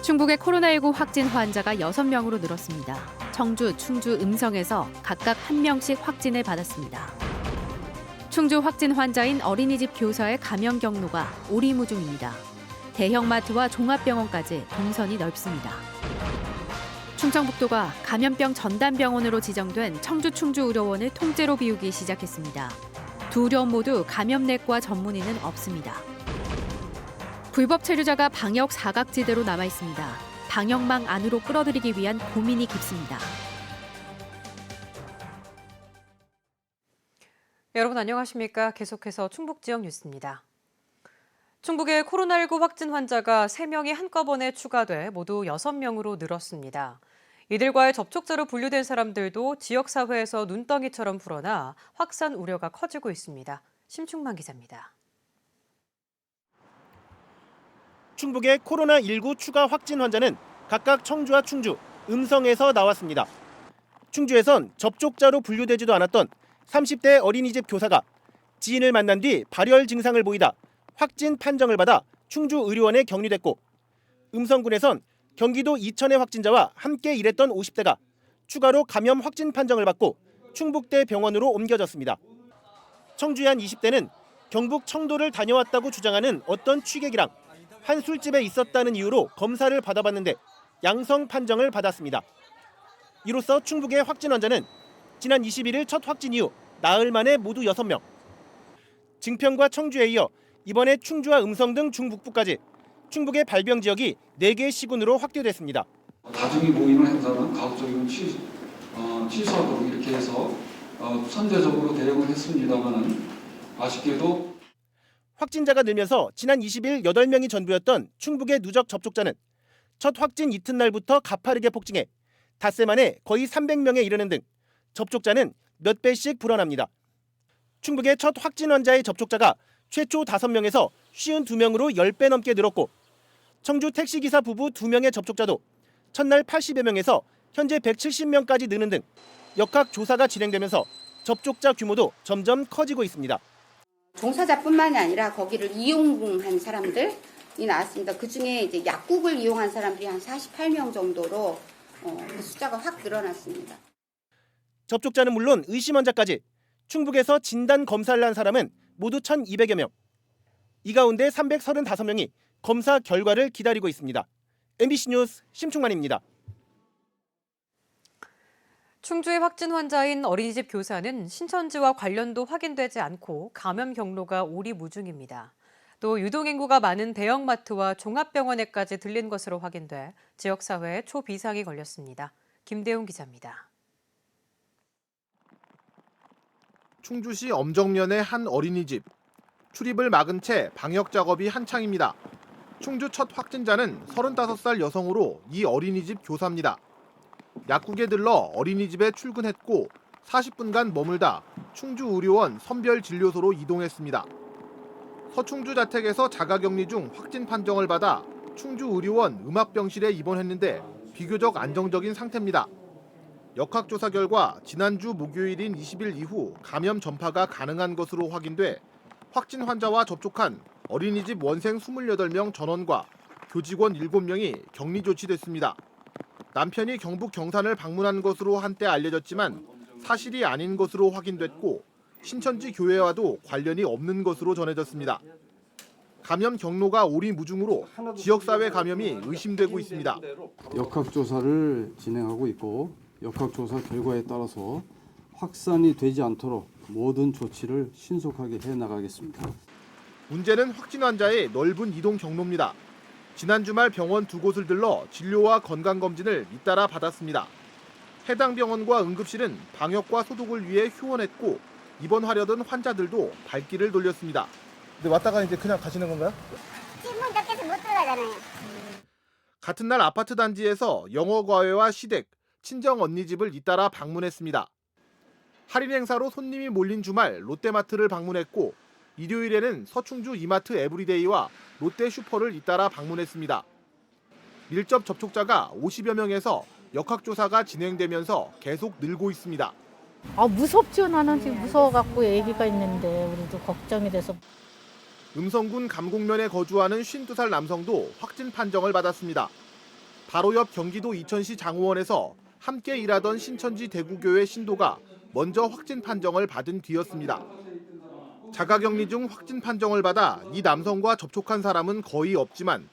충북의 코로나19 확진 환자가 6명으로 늘었습니다. 청주, 충주, 음성에서 각각 1명씩 확진을 받았습니다. 충주 확진 환자인 어린이집 교사의 감염 경로가 오리무중입니다. 대형마트와 종합병원까지 동선이 넓습니다. 충청북도가 감염병 전담병원으로 지정된 청주 충주의료원을 통째로 비우기 시작했습니다. 두 의료원 모두 감염내과 전문의는 없습니다. 불법 체류자가 방역 사각지대로 남아 있습니다. 방역망 안으로 끌어들이기 위한 고민이 깊습니다. 여러분 안녕하십니까? 계속해서 충북 지역 뉴스입니다. 충북의 코로나19 확진 환자가 3명이 한꺼번에 추가돼 모두 6명으로 늘었습니다. 이들과의 접촉자로 분류된 사람들도 지역사회에서 눈덩이처럼 불어나 확산 우려가 커지고 있습니다. 심충만 기자입니다. 충북의 코로나19 추가 확진 환자는 각각 청주와 충주, 음성에서 나왔습니다. 충주에선 접촉자로 분류되지도 않았던 30대 어린이집 교사가 지인을 만난 뒤 발열 증상을 보이다 확진 판정을 받아 충주의료원에 격리됐고, 음성군에선 경기도 이천의 확진자와 함께 일했던 50대가 추가로 감염 확진 판정을 받고 충북대 병원으로 옮겨졌습니다. 청주의 한 20대는 경북 청도를 다녀왔다고 주장하는 어떤 취객이랑 한 술집에 있었다는 이유로 검사를 받아봤는데 양성 판정을 받았습니다. 이로써 충북의 확진 환자는 지난 21일 첫 확진 이후 나흘 만에 모두 6명. 증평과 청주에 이어 이번에 충주와 음성 등 중북부까지 충북의 발병 지역이 4개 시군으로 확대됐습니다. 다중이 모이는 행사는 가급적이면 취소하도록 이렇게 해서 선제적으로 대응을 했습니다만은 아쉽게도 확진자가 늘면서 지난 20일 8명이 전부였던 충북의 누적 접촉자는 첫 확진 이튿날부터 가파르게 폭증해 닷새 만에 거의 300명에 이르는 등 접촉자는 몇 배씩 불어납니다. 충북의 첫 확진 환자의 접촉자가 최초 5명에서 52명으로 10배 넘게 늘었고, 청주 택시기사 부부 2명의 접촉자도 첫날 80여 명에서 현재 170명까지 느는 등 역학 조사가 진행되면서 접촉자 규모도 점점 커지고 있습니다. 종사자뿐만이 아니라 거기를 이용한 사람들이 나왔습니다. 그중에 이제 약국을 이용한 사람들이 한 48명 정도로 그 숫자가 확 늘어났습니다. 접촉자는 물론 의심 환자까지 충북에서 진단 검사를 한 사람은 모두 1,200여 명. 이 가운데 335명이 검사 결과를 기다리고 있습니다. MBC 뉴스 심충만입니다. 충주의 확진 환자인 어린이집 교사는 신천지와 관련도 확인되지 않고 감염 경로가 오리무중입니다. 또 유동인구가 많은 대형마트와 종합병원에까지 들린 것으로 확인돼 지역사회에 초비상이 걸렸습니다. 김대웅 기자입니다. 충주시 엄정면의 한 어린이집. 출입을 막은 채 방역 작업이 한창입니다. 충주 첫 확진자는 35살 여성으로 이 어린이집 교사입니다. 약국에 들러 어린이집에 출근했고 40분간 머물다 충주의료원 선별진료소로 이동했습니다. 서충주 자택에서 자가격리 중 확진 판정을 받아 충주의료원 음압병실에 입원했는데 비교적 안정적인 상태입니다. 역학조사 결과 지난주 목요일인 20일 이후 감염 전파가 가능한 것으로 확인돼 확진 환자와 접촉한 어린이집 원생 28명 전원과 교직원 7명이 격리 조치됐습니다. 남편이 경북 경산을 방문한 것으로 한때 알려졌지만 사실이 아닌 것으로 확인됐고 신천지 교회와도 관련이 없는 것으로 전해졌습니다. 감염 경로가 오리무중으로 지역사회 감염이 의심되고 있습니다. 역학조사를 진행하고 있고 역학조사 결과에 따라서 확산이 되지 않도록 모든 조치를 신속하게 해나가겠습니다. 문제는 확진 환자의 넓은 이동 경로입니다. 지난 주말 병원 2곳을 들러 진료와 건강검진을 잇따라 받았습니다. 해당 병원과 응급실은 방역과 소독을 위해 휴원했고 입원하려던 환자들도 발길을 돌렸습니다. 근데 왔다가 이제 그냥 가시는 건가요? 문 닫혀서 못 들어가잖아요. 같은 날 아파트 단지에서 영어과외와 시댁, 친정 언니 집을 잇따라 방문했습니다. 할인 행사로 손님이 몰린 주말 롯데마트를 방문했고 일요일에는 서충주 이마트 에브리데이와 롯데 슈퍼를 잇따라 방문했습니다. 밀접 접촉자가 50여 명에서 역학조사가 진행되면서 계속 늘고 있습니다. 무섭죠. 나는 지금 무서워갖고 애기가 있는데 우리도 걱정이 돼서. 음성군 감곡면에 거주하는 52살 남성도 확진 판정을 받았습니다. 바로 옆 경기도 이천시 장호원에서 함께 일하던 신천지 대구교회 신도가 먼저 확진 판정을 받은 뒤였습니다. 자가격리 중 확진 판정을 받아 이 남성과 접촉한 사람은 거의 없지만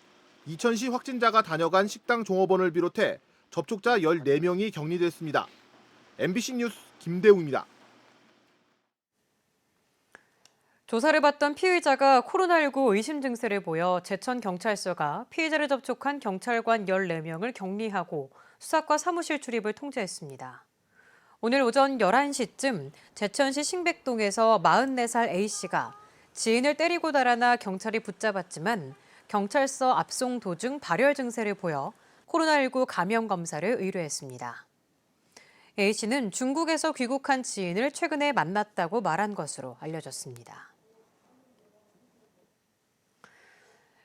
이천시 확진자가 다녀간 식당 종업원을 비롯해 접촉자 14명이 격리됐습니다. MBC 뉴스 김대우입니다. 조사를 받던 피의자가 코로나19 의심 증세를 보여 제천경찰서가 피의자를 접촉한 경찰관 14명을 격리하고 수사과 사무실 출입을 통제했습니다. 오늘 오전 11시쯤 제천시 신백동에서 44살 A씨가 지인을 때리고 달아나 경찰이 붙잡았지만 경찰서 압송 도중 발열 증세를 보여 코로나19 감염 검사를 의뢰했습니다. A씨는 중국에서 귀국한 지인을 최근에 만났다고 말한 것으로 알려졌습니다.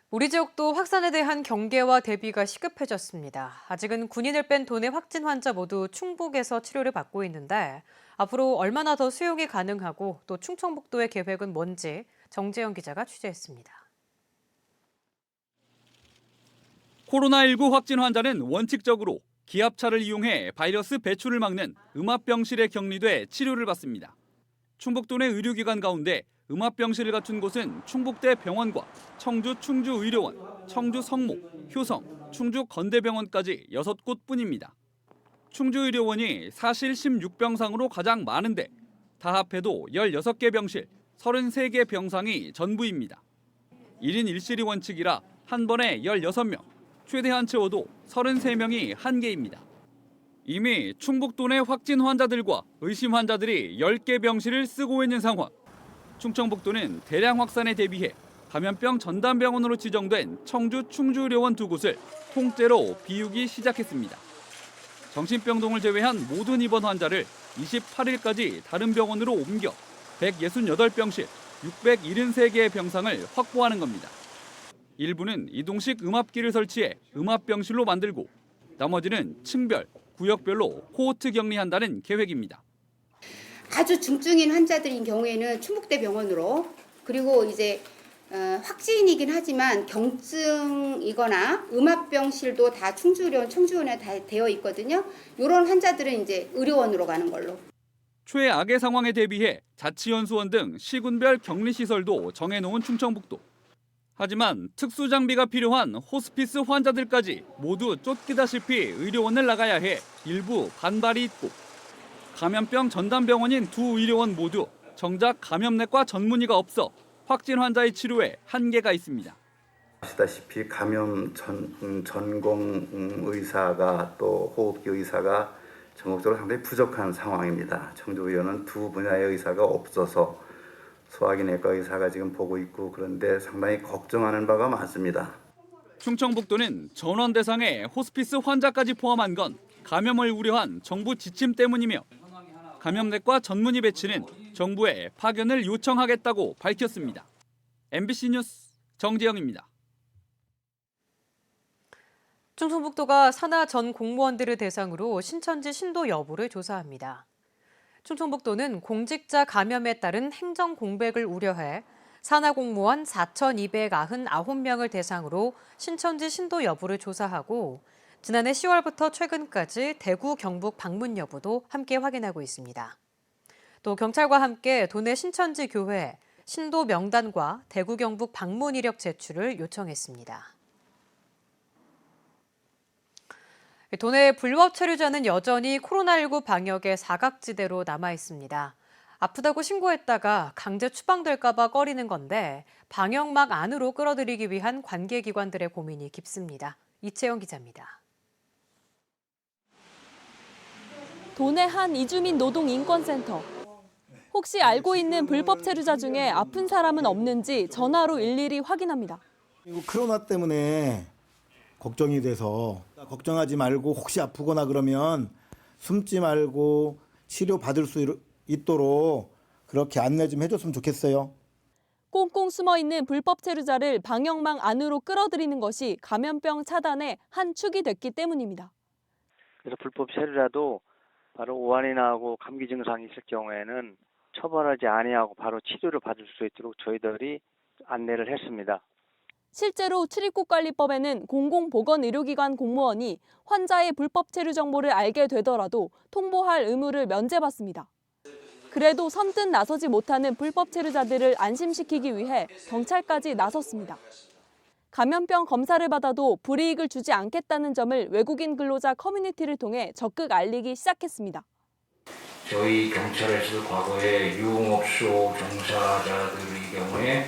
우리 지역도 확산에 대한 경계와 대비가 시급해졌습니다. 아직은 군인을 뺀 도내 확진 환자 모두 충북에서 치료를 받고 있는데 앞으로 얼마나 더 수용이 가능하고 또 충청북도의 계획은 뭔지 정재영 기자가 취재했습니다. 코로나19 확진 환자는 원칙적으로 기압차를 이용해 바이러스 배출을 막는 음압병실에 격리돼 치료를 받습니다. 충북도 내 의료기관 가운데 음압병실을 갖춘 곳은 충북대 병원과 청주 충주의료원, 청주 성모, 효성, 충주 건대병원까지 6곳뿐입니다. 충주의료원이 사실 16병상으로 가장 많은데 다 합해도 16개 병실, 33개 병상이 전부입니다. 1인 1실이 원칙이라 한 번에 16명, 최대한 채워도 33명이 한계입니다. 이미 충북도 내 확진 환자들과 의심 환자들이 10개 병실을 쓰고 있는 상황. 충청북도는 대량 확산에 대비해 감염병 전담병원으로 지정된 청주 충주의료원 2곳을 통째로 비우기 시작했습니다. 정신병동을 제외한 모든 입원 환자를 28일까지 다른 병원으로 옮겨 168병실, 673개의 병상을 확보하는 겁니다. 일부는 이동식 음압기를 설치해 음압병실로 만들고 나머지는 층별, 구역별로 코호트 격리한다는 계획입니다. 아주 중증인 환자들인 경우에는 충북대병원으로 그리고 이제 확진이긴 하지만 경증이거나 음압병실도 다 충주의료원, 청주의원에 다 되어 있거든요. 이런 환자들은 이제 의료원으로 가는 걸로. 최악의 상황에 대비해 자치연수원 등 시군별 격리시설도 정해놓은 충청북도. 하지만 특수장비가 필요한 호스피스 환자들까지 모두 쫓기다시피 의료원을 나가야 해 일부 반발이 있고 감염병 전담병원인 두 의료원 모두 정작 감염내과 전문의가 없어 확진 환자의 치료에 한계가 있습니다. 아시다시피 감염 전공 의사가 또 호흡기 의사가 전국적으로 상당히 부족한 상황입니다. 청주의원은 두 분야의 의사가 없어서 소화기 내과 의사가 지금 보고 있고 그런데 상당히 걱정하는 바가 많습니다. 충청북도는 전원 대상의 호스피스 환자까지 포함한 건 감염을 우려한 정부 지침 때문이며 감염내과 전문의 배치는 정부에 파견을 요청하겠다고 밝혔습니다. MBC 뉴스 정재영입니다. 충청북도가 산하 전 공무원들을 대상으로 신천지 신도 여부를 조사합니다. 충청북도는 공직자 감염에 따른 행정 공백을 우려해 산하 공무원 4,299명을 대상으로 신천지 신도 여부를 조사하고 지난해 10월부터 최근까지 대구, 경북 방문 여부도 함께 확인하고 있습니다. 또 경찰과 함께 도내 신천지 교회 신도 명단과 대구, 경북 방문 이력 제출을 요청했습니다. 도내 불법 체류자는 여전히 코로나19 방역의 사각지대로 남아 있습니다. 아프다고 신고했다가 강제 추방될까 봐 꺼리는 건데 방역막 안으로 끌어들이기 위한 관계기관들의 고민이 깊습니다. 이채영 기자입니다. 도내 한 이주민 노동 인권센터. 혹시 알고 있는 불법 체류자 중에 아픈 사람은 없는지 전화로 일일이 확인합니다. 코로나 때문에 걱정이 돼서 걱정하지 말고 혹시 아프거나 그러면 숨지 말고 치료 받을 수 있도록 그렇게 안내 좀 해줬으면 좋겠어요. 꽁꽁 숨어 있는 불법 체류자를 방역망 안으로 끌어들이는 것이 감염병 차단의 한 축이 됐기 때문입니다. 그래서 불법 체류자도 바로 오한이나 하고 감기 증상이 있을 경우에는 처벌하지 아니하고 바로 치료를 받을 수 있도록 저희들이 안내를 했습니다. 실제로 출입국관리법에는 공공보건의료기관 공무원이 환자의 불법 체류 정보를 알게 되더라도 통보할 의무를 면제받습니다. 그래도 선뜻 나서지 못하는 불법 체류자들을 안심시키기 위해 경찰까지 나섰습니다. 감염병 검사를 받아도 불이익을 주지 않겠다는 점을 외국인 근로자 커뮤니티를 통해 적극 알리기 시작했습니다. 저희 경찰에서 과거에 유흥업소 종사자들의 경우에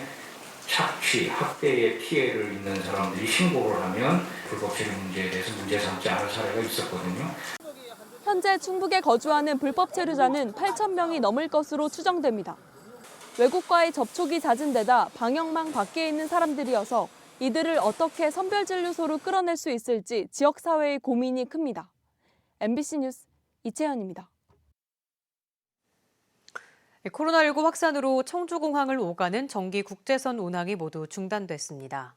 착취, 학대의 피해를 입는 사람들이 신고를 하면 불법 체류 문제에 대해서 문제 삼지 않을 사례가 있었거든요. 현재 충북에 거주하는 불법 체류자는 8,000명이 넘을 것으로 추정됩니다. 외국과의 접촉이 잦은 데다 방역망 밖에 있는 사람들이어서 이들을 어떻게 선별진료소로 끌어낼 수 있을지 지역사회의 고민이 큽니다. MBC 뉴스 이채연입니다. 코로나19 확산으로 청주공항을 오가는 정기 국제선 운항이 모두 중단됐습니다.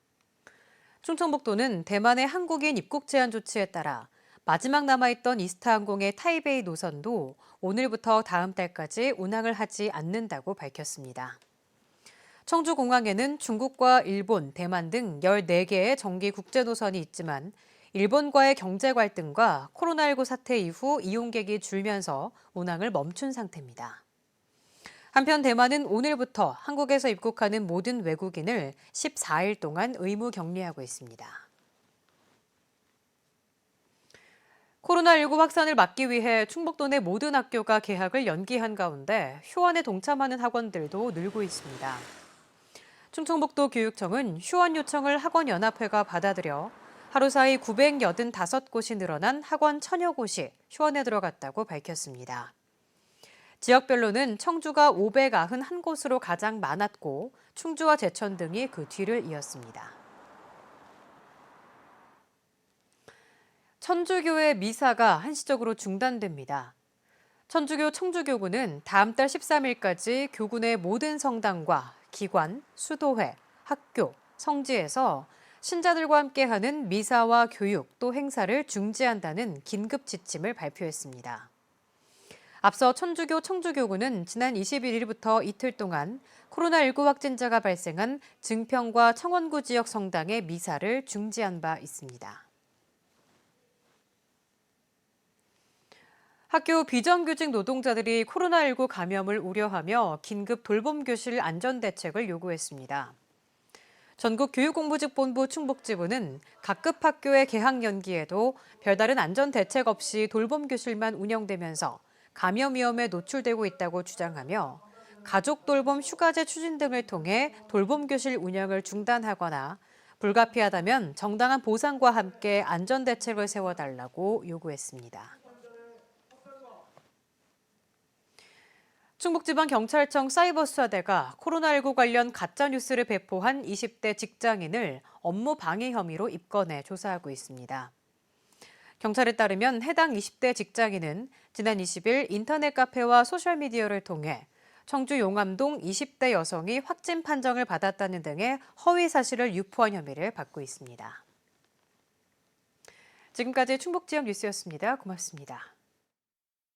충청북도는 대만의 한국인 입국 제한 조치에 따라 마지막 남아있던 이스타항공의 타이베이 노선도 오늘부터 다음 달까지 운항을 하지 않는다고 밝혔습니다. 청주공항에는 중국과 일본, 대만 등 14개의 정기 국제노선이 있지만 일본과의 경제 갈등과 코로나19 사태 이후 이용객이 줄면서 운항을 멈춘 상태입니다. 한편 대만은 오늘부터 한국에서 입국하는 모든 외국인을 14일 동안 의무 격리하고 있습니다. 코로나19 확산을 막기 위해 충북도 내 모든 학교가 개학을 연기한 가운데 휴원에 동참하는 학원들도 늘고 있습니다. 충청북도 교육청은 휴원 요청을 학원연합회가 받아들여 하루 사이 985곳이 늘어난 학원 1000여 곳이 휴원에 들어갔다고 밝혔습니다. 지역별로는 청주가 591곳으로 가장 많았고 충주와 제천 등이 그 뒤를 이었습니다. 천주교의 미사가 한시적으로 중단됩니다. 천주교 청주교구는 다음 달 13일까지 교구 내 모든 성당과 기관, 수도회, 학교, 성지에서 신자들과 함께하는 미사와 교육 또 행사를 중지한다는 긴급 지침을 발표했습니다. 앞서 천주교 청주교구는 지난 21일부터 이틀 동안 코로나19 확진자가 발생한 증평과 청원구 지역 성당의 미사를 중지한 바 있습니다. 학교 비정규직 노동자들이 코로나19 감염을 우려하며 긴급 돌봄교실 안전대책을 요구했습니다. 전국교육공보직본부 충북지부는 각급 학교의 개학 연기에도 별다른 안전대책 없이 돌봄교실만 운영되면서 감염 위험에 노출되고 있다고 주장하며 가족 돌봄 휴가제 추진 등을 통해 돌봄교실 운영을 중단하거나 불가피하다면 정당한 보상과 함께 안전대책을 세워달라고 요구했습니다. 충북지방경찰청 사이버수사대가 코로나19 관련 가짜뉴스를 배포한 20대 직장인을 업무 방해 혐의로 입건해 조사하고 있습니다. 경찰에 따르면 해당 20대 직장인은 지난 20일 인터넷 카페와 소셜미디어를 통해 청주 용암동 20대 여성이 확진 판정을 받았다는 등의 허위 사실을 유포한 혐의를 받고 있습니다. 지금까지 충북지역 뉴스였습니다. 고맙습니다.